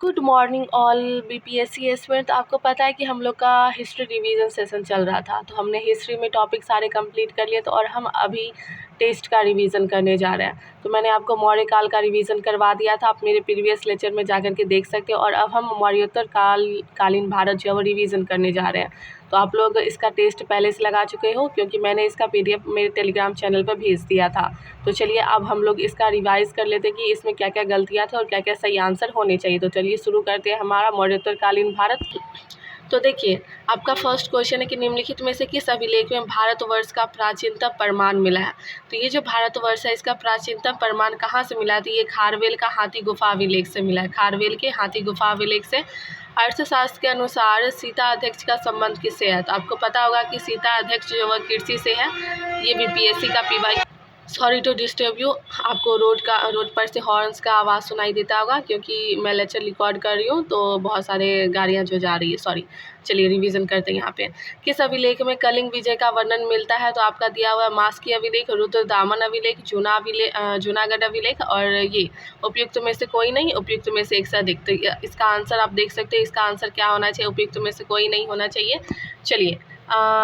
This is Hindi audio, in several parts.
Good morning all BPSC aspirant. तो आपको पता है कि हम लोग का हिस्ट्री रिवीजन सेशन चल रहा था, तो हमने हिस्ट्री में टॉपिक सारे कंप्लीट कर लिए। तो और हम अभी टेस्ट का रिवीजन करने जा रहे हैं। तो मैंने आपको मौर्य काल का रिवीजन करवा दिया था, आप मेरे प्रीवियस लेक्चर में जाकर के देख सकते हो। और अब हम मौर्योत्तर कालीन भारत जो है वो रिवीजन करने जा रहे हैं। तो आप लोग इसका टेस्ट पहले से लगा चुके हो, क्योंकि मैंने इसका पीडीएफ मेरे टेलीग्राम चैनल पर भेज दिया था। तो चलिए अब हम लोग इसका रिवाइज कर लेते हैं कि इसमें क्या क्या गलतियाँ थी और क्या क्या सही आंसर होने चाहिए। तो चलिए शुरू करते हैं हमारा मौर्योत्तर कालीन भारत। तो देखिए, आपका फर्स्ट क्वेश्चन है कि निम्नलिखित में से किस अभिलेख में भारतवर्ष का प्राचीनतम प्रमाण मिला है। तो ये जो भारतवर्ष है इसका प्राचीनतम प्रमाण कहाँ से मिला है, तो ये खारवेल का हाथी गुफा अभिलेख से मिला है। खारवेल के हाथी गुफा अभिलेख से। अर्थशास्त्र के अनुसार सीता अध्यक्ष का संबंध किससे है। तो आपको पता होगा कि सीता अध्यक्ष जो वह कृषि से है। ये बीपीएससी का PY. Sorry to disturb you, आपको रोड पर से हॉर्न्स का आवाज़ सुनाई देता होगा, क्योंकि मैं लेक्चर रिकॉर्ड कर रही हूँ तो बहुत सारे गाड़ियाँ जो जा रही है, सॉरी। चलिए रिवीजन करते हैं यहाँ पे। किस अभिलेख में कलिंग विजय का वर्णन मिलता है। तो आपका दिया हुआ है मास्की अभिलेख, रुद्रदामन अभिलेख, जूनागढ़ अभिलेख और ये उपयुक्त में से कोई नहीं, उपयुक्त में से एक से अधिक। तो इसका आंसर आप देख सकते हैं, इसका आंसर क्या होना चाहिए, उपयुक्त में से कोई नहीं होना चाहिए। चलिए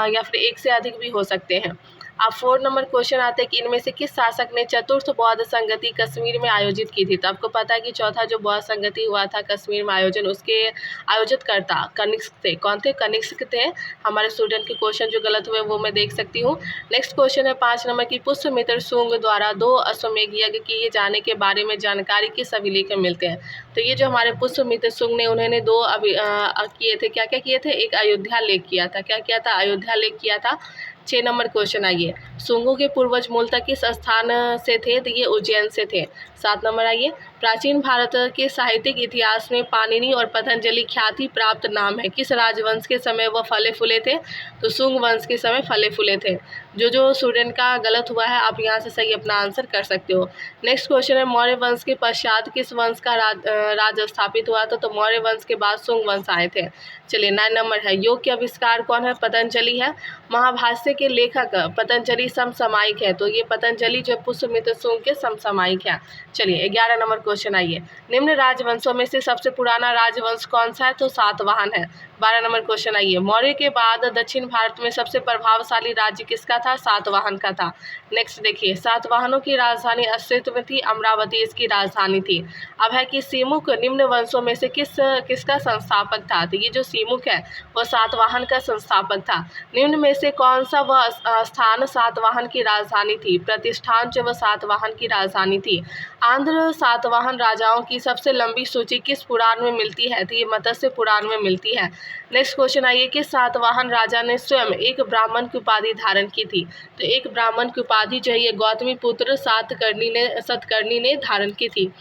या फिर एक से अधिक भी हो सकते हैं। अब 4 नंबर क्वेश्चन आते हैं कि इनमें से किस शासक ने चतुर्थ बौद्ध संगति कश्मीर में आयोजित की थी। तो आपको पता है कि चौथा जो बौद्ध संगति हुआ था कश्मीर में आयोजन, उसके आयोजितकर्ता कनिष्क थे। कौन थे? कनिष्क थे। हमारे स्टूडेंट के क्वेश्चन जो गलत हुए वो मैं देख सकती हूँ। नेक्स्ट क्वेश्चन है 5 नंबर की पुष्यमित्र शुंग द्वारा 2 अश्वमेध यज्ञ किए जाने के बारे में जानकारी किस अभिलेख में मिलते हैं। तो ये जो हमारे पुष्यमित्र शुंग ने, उन्होंने 2 किए थे। क्या क्या किए थे? एक अयोध्या लेख किया था। क्या किया था? अयोध्या लेख किया था। 6 नंबर क्वेश्चन आइए, शुंगों के पूर्वज मूलतः किस स्थान से थे। तो ये उज्जैन से थे। 7 नंबर आइए, प्राचीन भारत के साहित्यिक इतिहास में पाणिनि और पतंजलि ख्याति प्राप्त नाम है। किस राजवंश के समय वह फले फूले थे। तो शुंग वंश के समय फले फूले थे। जो स्टूडेंट का गलत हुआ है आप यहाँ से सही अपना आंसर कर सकते हो। नेक्स्ट क्वेश्चन है मौर्य वंश के पश्चात किस वंश का राज स्थापित हुआ था। तो मौर्य वंश के बाद शुंग वंश आए थे। चलिए 9 नंबर है, योग के आविष्कार कौन है। पतंजलि है। महाभाष्य के लेखक पतंजलि समसामयिक है। तो ये पतंजलि जो पुष्यमित्र शुंग के समसामयिक है। चलिए 11 नंबर क्वेश्चन आइए, निम्न राजवंशों में से सबसे पुराना राजवंश कौन सा है। तो सातवाहन है। 12 नंबर क्वेश्चन आइए, मौर्य के बाद दक्षिण भारत में सबसे प्रभावशाली राज्य किसका था। सातवाहन का था। नेक्स्ट देखिए, सातवाहनों की राजधानी अस्तित्व में थी, अमरावती इसकी राजधानी थी। अब है कि सीमुक निम्न वंशों में से किसका संस्थापक था। तो ये जो सीमुक है वह सातवाहन का संस्थापक था। निम्न में से कौन सा वह स्थान सातवाहन की राजधानी थी। प्रतिष्ठान जो वह सातवाहन की राजधानी थी। आंध्र सातवाहन राजाओं की सबसे लंबी सूची किस पुराण में मिलती है। तो ये मत्स्य पुराण में मिलती है। नेक्स्ट क्वेश्चन आइए कि सातवाहन राजा ने स्वयं एक ब्राह्मण की उपाधि धारण की थी। तो एक ब्राह्मण की उपाधि जो है ये गौतमी पुत्र सतकर्णी ने धारण की थी।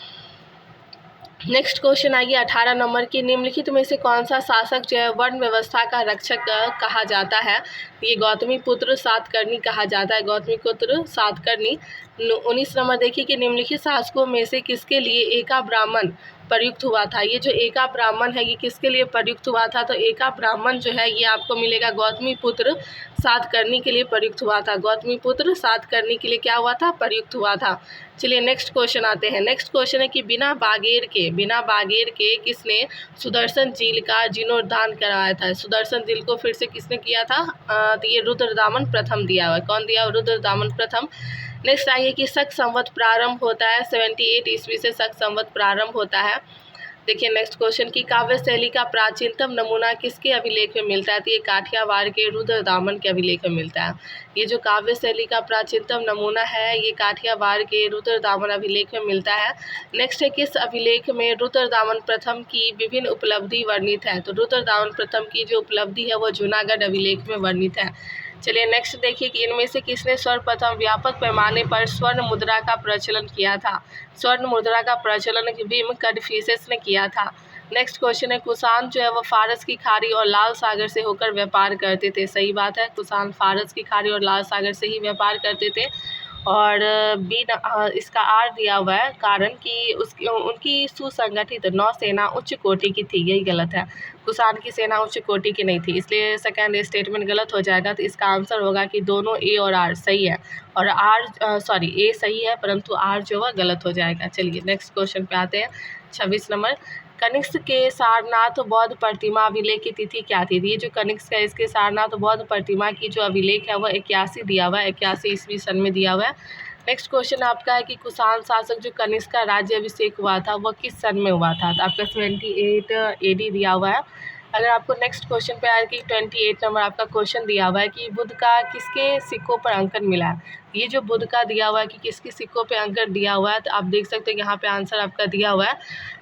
नेक्स्ट क्वेश्चन आइए 18 नंबर की, निम्नलिखित में से कौन सा शासक जो है वर्ण व्यवस्था का रक्षक कहा जाता है। ये गौतमी पुत्र सातकर्णी कहा जाता है। गौतमी पुत्र सातकर्णी। 19 नंबर देखिए कि निम्नलिखित शासकों में से किसके लिए एका ब्राह्मण प्रयुक्त हुआ था। ये जो एका ब्राह्मण है ये किसके लिए प्रयुक्त हुआ था। तो एका ब्राह्मण जो है ये आपको मिलेगा गौतमी पुत्र सातकर्णी के लिए प्रयुक्त हुआ था। गौतमी पुत्र सातकर्णी के लिए क्या हुआ था, प्रयुक्त हुआ था। चलिए नेक्स्ट क्वेश्चन आते हैं। नेक्स्ट क्वेश्चन है कि बिना बागेर के किसने सुदर्शन झील का जीर्णोद्धार करवाया था। सुदर्शन झील को फिर से किसने किया था। तो ये रुद्रदामन प्रथम दिया हुआ है। कौन दिया? रुद्रदामन प्रथम। नेक्स्ट आइए कि शक संवत प्रारंभ होता है 78 ईस्वी से शक संवत प्रारंभ होता है। देखिए नेक्स्ट क्वेश्चन की काव्य शैली का प्राचीनतम नमूना किसके अभिलेख में मिलता है। तो ये काठियावाड़ के रुद्रदामन के अभिलेख में मिलता है। ये जो काव्य शैली का प्राचीनतम नमूना है ये काठियावाड़ के रुद्रदामन अभिलेख में मिलता है। नेक्स्ट है किस अभिलेख में रुद्रदामन प्रथम की विभिन्न उपलब्धि वर्णित है। तो रुद्रदामन प्रथम की जो उपलब्धि है वो जूनागढ़ अभिलेख में वर्णित है। चलिए नेक्स्ट देखिए कि इनमें से किसने सर्वप्रथम व्यापक पैमाने पर स्वर्ण मुद्रा का प्रचलन किया था। स्वर्ण मुद्रा का प्रचलन भीम कनफ्यूशियस ने किया था। नेक्स्ट क्वेश्चन है कुषाण जो है वो फारस की खाड़ी और लाल सागर से होकर व्यापार करते थे। सही बात है, कुषाण फारस की खाड़ी और लाल सागर से ही व्यापार करते थे। और बी इसका आर दिया हुआ है कारण कि उनकी सुसंगठित नौसेना उच्च कोटि की थी। यही गलत है, कुषाण की सेना उच्च कोटि की नहीं थी, इसलिए सेकंड स्टेटमेंट गलत हो जाएगा। तो इसका आंसर होगा कि दोनों ए और आर सही है, और ए सही है परंतु आर जो है गलत हो जाएगा। चलिए नेक्स्ट क्वेश्चन पे आते हैं। 26 नंबर, कनिष्क के सारनाथ बौद्ध प्रतिमा अभिलेख की तिथि क्या थी? ये जो कनिष्क है इसके सारनाथ बौद्ध प्रतिमा की जो अभिलेख है वह 81 दिया हुआ है, 81 ईस्वी सन में दिया हुआ है। नेक्स्ट क्वेश्चन आपका है कि कुषाण शासक जो कनिष्क का राज्याभिषेक हुआ था वह किस सन में हुआ था? तो आपका 78 AD दिया हुआ है। अगर आपको नेक्स्ट क्वेश्चन पे आया कि 28 नंबर आपका क्वेश्चन दिया हुआ है कि बुध का किसके सिक्कों पर अंकन मिला है? ये जो बुध का दिया हुआ है कि किसके सिक्कों पे अंकन दिया हुआ है, तो आप देख सकते हैं यहाँ पे आंसर आपका दिया हुआ है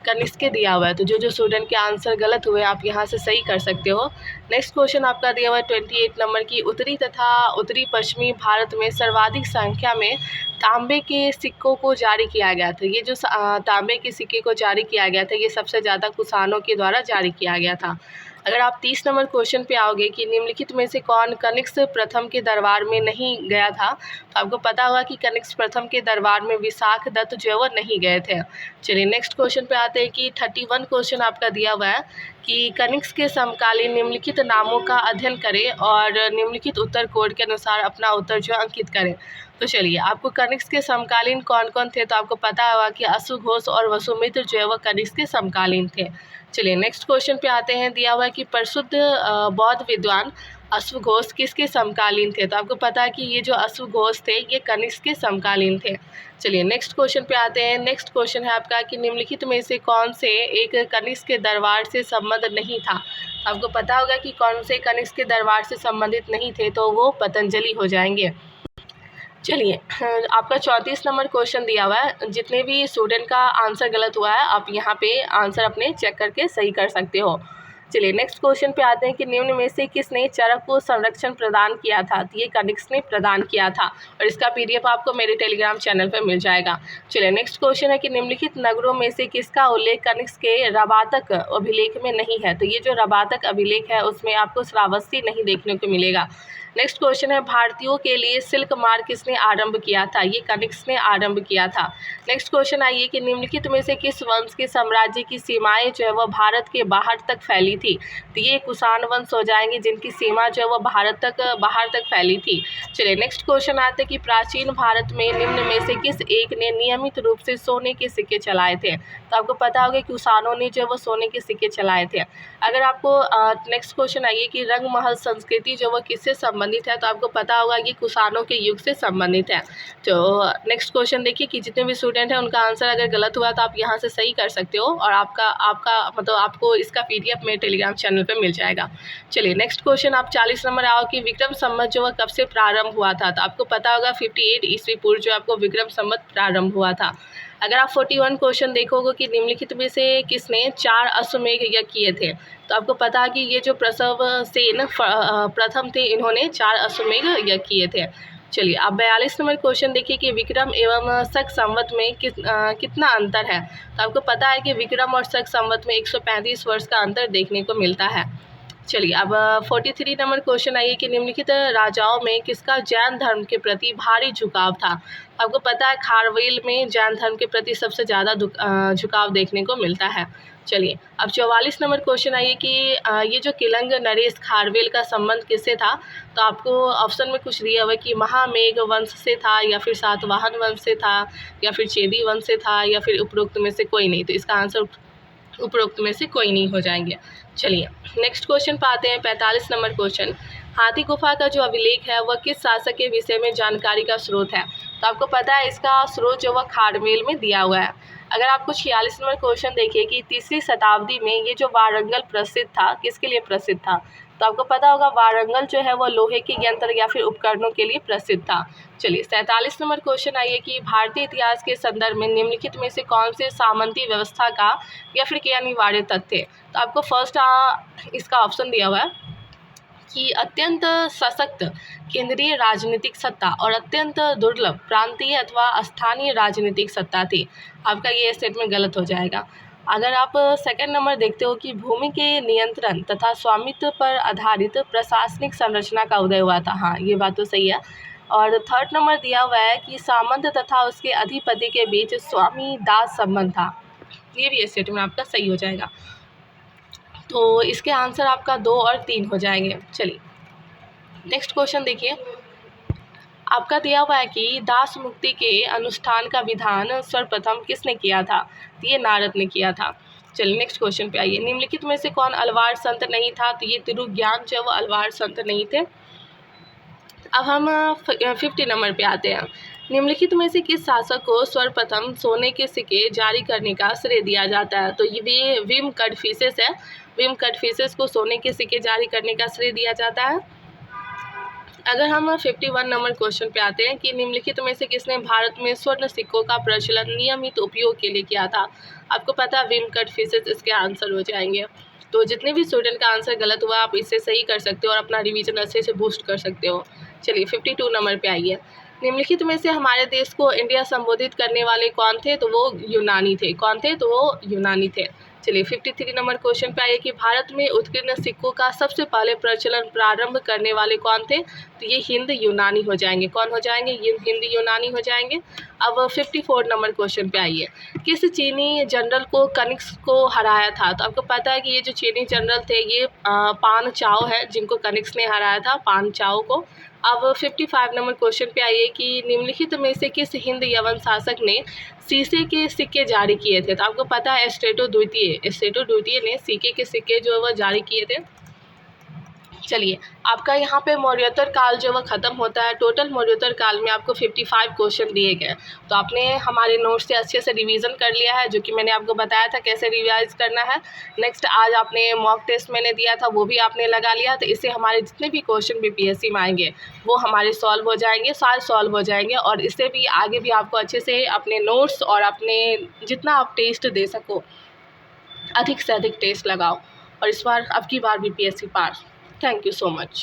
कनिष्क के दिया हुआ है। तो जो स्टूडेंट के आंसर गलत हुए आप यहाँ से सही कर सकते हो। नेक्स्ट क्वेश्चन आपका दिया हुआ है 28 नंबर की उत्तरी तथा उत्तरी पश्चिमी भारत में सर्वाधिक संख्या में तांबे के सिक्कों को जारी किया गया था। ये जो तांबे के सिक्के को जारी किया गया था ये सबसे ज़्यादा कुषाणों के द्वारा जारी किया गया था। अगर आप 30 नंबर क्वेश्चन पे आओगे कि निम्नलिखित में से कौन कनिष्क प्रथम के दरबार में नहीं गया था, तो आपको पता होगा कि कनिष्क प्रथम के दरबार में विशाख दत्त जो है वो नहीं गए थे। चलिए नेक्स्ट क्वेश्चन पे आते हैं कि 31 क्वेश्चन आपका दिया हुआ है कि कनिष्क के समकालीन निम्नलिखित नामों का अध्ययन करें और निम्नलिखित उत्तर कोड के अनुसार अपना उत्तर जो अंकित करें। तो चलिए आपको कनिष्क के समकालीन कौन कौन थे, तो आपको पता होगा कि अश्वघोष और वसुमित्र जो है वह कनिष्क के समकालीन थे। चलिए नेक्स्ट क्वेश्चन पे आते हैं। दिया हुआ है कि प्रसिद्ध बौद्ध विद्वान अश्वघोष किसके समकालीन थे? तो आपको पता है कि ये जो अश्वघोष थे ये कनिष्क के समकालीन थे। चलिए नेक्स्ट क्वेश्चन पे आते हैं। नेक्स्ट क्वेश्चन है आपका कि निम्नलिखित में से कौन से एक कनिष्क के दरबार से संबंध नहीं था? आपको पता होगा कि कौन से कनिष्क के दरबार से संबंधित नहीं थे, तो वो पतंजलि हो जाएंगे। चलिए आपका 34 नंबर क्वेश्चन दिया हुआ है। जितने भी स्टूडेंट का आंसर गलत हुआ है आप यहाँ पे आंसर अपने चेक करके सही कर सकते हो। चलिए नेक्स्ट क्वेश्चन पे आते हैं कि निम्न में से किसने चरक को संरक्षण प्रदान किया था? तो ये कनिष्क ने प्रदान किया था और इसका PDF आपको मेरे टेलीग्राम चैनल पर मिल जाएगा। चलिए नेक्स्ट क्वेश्चन है कि निम्नलिखित नगरों में से किसका उल्लेख कनिष्क के रबातक अभिलेख में नहीं है? तो ये जो रबातक अभिलेख है उसमें आपको श्रावस्ती नहीं देखने को मिलेगा। नेक्स्ट क्वेश्चन है भारतीयों के लिए सिल्क मार्ग किसने आरंभ किया था? ये कनिष्क ने आरंभ किया था। नेक्स्ट क्वेश्चन आइए कि निम्नलिखित में से किस वंश के साम्राज्य की सीमाएं जो है वह भारत के बाहर तक फैली थी? तो ये कुषाण वंश हो जाएंगे जिनकी सीमा जो है वह बाहर तक फैली थी। चलिए नेक्स्ट क्वेश्चन आते हैं कि प्राचीन भारत में निम्न में से किस एक ने नियमित रूप से सोने के सिक्के चलाए थे? तो आपको पता होगा कि कुषाणों ने जो है वो सोने के सिक्के चलाए थे। अगर आपको नेक्स्ट क्वेश्चन आइए कि रंगमहल संस्कृति जो वो किससे संबंधित है, तो आपको पता होगा कि कुषाणों के युग से संबंधित है। तो नेक्स्ट क्वेश्चन देखिए कि जितने भी स्टूडेंट हैं उनका आंसर अगर गलत हुआ तो आप यहाँ से सही कर सकते हो और आपका मतलब आपको इसका PDF मेरे टेलीग्राम चैनल पे मिल जाएगा। चलिए नेक्स्ट क्वेश्चन आप 40 नंबर आओ कि विक्रम संवत जो कब से प्रारंभ हुआ था? तो आपको पता होगा 58 ईस्वी पूर्व जो आपको विक्रम संवत प्रारंभ हुआ था। अगर आप 41 क्वेश्चन देखोगे कि निम्नलिखित में से किसने 4 अश्वमेध यज्ञ किए थे? तो आपको पता है कि ये जो प्रसव सेन प्रथम थे, इन्होंने 4 अश्वमेध यज्ञ किए थे। चलिए अब 42 नंबर क्वेश्चन देखिए कि विक्रम एवं शक संवत में कितना अंतर है? तो आपको पता है कि विक्रम और शक संवत में 135 वर्ष का अंतर देखने को मिलता है। चलिए अब 43 नंबर क्वेश्चन आइए कि निम्नलिखित राजाओं में किसका जैन धर्म के प्रति भारी झुकाव था? आपको पता है खारवेल में जैन धर्म के प्रति सबसे ज़्यादा झुकाव देखने को मिलता है। चलिए अब 44 नंबर क्वेश्चन आइए कि ये जो किलंग नरेश खारवेल का संबंध किससे था? तो आपको ऑप्शन में कुछ दिया हुआ है कि महामेघ वंश से था या फिर सातवाहन वंश से था या फिर चेदी वंश से था या फिर उपरोक्त में से कोई नहीं। तो इसका आंसर उपरोक्त में से कोई नहीं हो जाएंगे। चलिए नेक्स्ट क्वेश्चन पर आते हैं 45 नंबर क्वेश्चन। हाथी गुफा का जो अभिलेख है वह किस शासक के विषय में जानकारी का स्रोत है? तो आपको पता है इसका स्रोत जो वह खारवेल में दिया हुआ है। अगर आपको 46 नंबर क्वेश्चन देखिए कि 3री शताब्दी में ये जो वारंगल प्रसिद्ध था किसके लिए प्रसिद्ध था? तो आपको पता होगा वारंगल जो है वो लोहे के यंत्र या फिर उपकरणों के लिए प्रसिद्ध था। चलिए 47 नंबर क्वेश्चन आइए कि भारतीय इतिहास के संदर्भ में निम्नलिखित में से कौन से सामंती व्यवस्था का या फिर क्या अनिवार्य तथ्य? तो आपको फर्स्ट इसका ऑप्शन दिया हुआ है कि अत्यंत सशक्त केंद्रीय राजनीतिक सत्ता और अत्यंत दुर्लभ प्रांतीय अथवा स्थानीय राजनीतिक सत्ता थी। आपका ये स्टेटमेंट गलत हो जाएगा। अगर आप सेकंड नंबर देखते हो कि भूमि के नियंत्रण तथा स्वामित्व पर आधारित प्रशासनिक संरचना का उदय हुआ था, हाँ ये बात तो सही है। और थर्ड नंबर दिया हुआ है कि सामंत तथा उसके अधिपति के बीच स्वामी दास संबंध था। ये भी स्टेटमेंट आपका सही हो जाएगा। तो इसके आंसर आपका 2 और 3 हो जाएंगे। चलिए नेक्स्ट क्वेश्चन देखिए, आपका दिया हुआ है कि दास मुक्ति के अनुष्ठान का विधान सर्वप्रथम किसने किया था? तो ये नारद ने किया था। चलिए नेक्स्ट क्वेश्चन पे आइए। निम्नलिखित में से कौन अलवार संत नहीं था? तो ये तिरुज्ञान जो है वो अलवार संत नहीं थे। अब हम 50 नंबर पे आते हैं। निम्नलिखित में से किस शासक को सर्वप्रथम सोने के सिक्के जारी करने का श्रेय दिया जाता है? तो ये विम कडफिसेस है। विम कडफिसेस को सोने के सिक्के जारी करने का श्रेय दिया जाता है। अगर हम 51 नंबर क्वेश्चन पे आते हैं कि निम्नलिखित में से किसने भारत में स्वर्ण सिक्कों का प्रचलन नियमित उपयोग के लिए किया था? आपको पता है विम कडफिसेस इसके आंसर हो जाएंगे। तो जितने भी स्टूडेंट का आंसर गलत हुआ आप इससे सही कर सकते हो और अपना रिवीजन अच्छे से बूस्ट कर सकते हो। चलिए 52 नंबर पे आइए। निम्नलिखित में से हमारे देश को इंडिया संबोधित करने वाले कौन थे? तो वो यूनानी थे। कौन थे? तो वो यूनानी थे। चलिए 53 नंबर क्वेश्चन पे आइए कि भारत में उत्कीर्ण सिक्कों का सबसे पहले प्रचलन प्रारंभ करने वाले कौन थे? तो ये हिंद यूनानी हो जाएंगे। कौन हो जाएंगे? ये हिंद यूनानी हो जाएंगे। अब 54 नंबर क्वेश्चन पे आइए। किस चीनी जनरल को कनिक्स को हराया था? तो आपको पता है कि ये जो चीनी जनरल थे ये पान चाओ है, जिनको कनिक्स ने हराया था, पान चाओ को। अब 55 नंबर क्वेश्चन पे आइए कि निम्नलिखित में से किस हिंद यवन शासक ने शीशे के सिक्के जारी किए थे? तो आपको पता है स्टेटो द्वितीय ने सिक्के के सिक्के जो है वह जारी किए थे। चलिए आपका यहाँ पे मौर्योत्तर काल जो वह ख़त्म होता है। टोटल मौर्योत्तर काल में आपको 55 क्वेश्चन दिए गए। तो आपने हमारे नोट्स से अच्छे से रिवीजन कर लिया है, जो कि मैंने आपको बताया था कैसे रिवाइज करना है। नेक्स्ट आज आपने मॉक टेस्ट मैंने दिया था वो भी आपने लगा लिया, तो इससे हमारे जितने भी क्वेश्चन बीपीएससी में आएंगे वो हमारे सॉल्व हो जाएंगे, सारे सॉल्व हो जाएंगे। और इससे भी आगे भी आपको अच्छे से अपने नोट्स और अपने जितना आप टेस्ट दे सको अधिक से अधिक टेस्ट लगाओ और इस बार अब की बार BPSC pass. Thank you so much.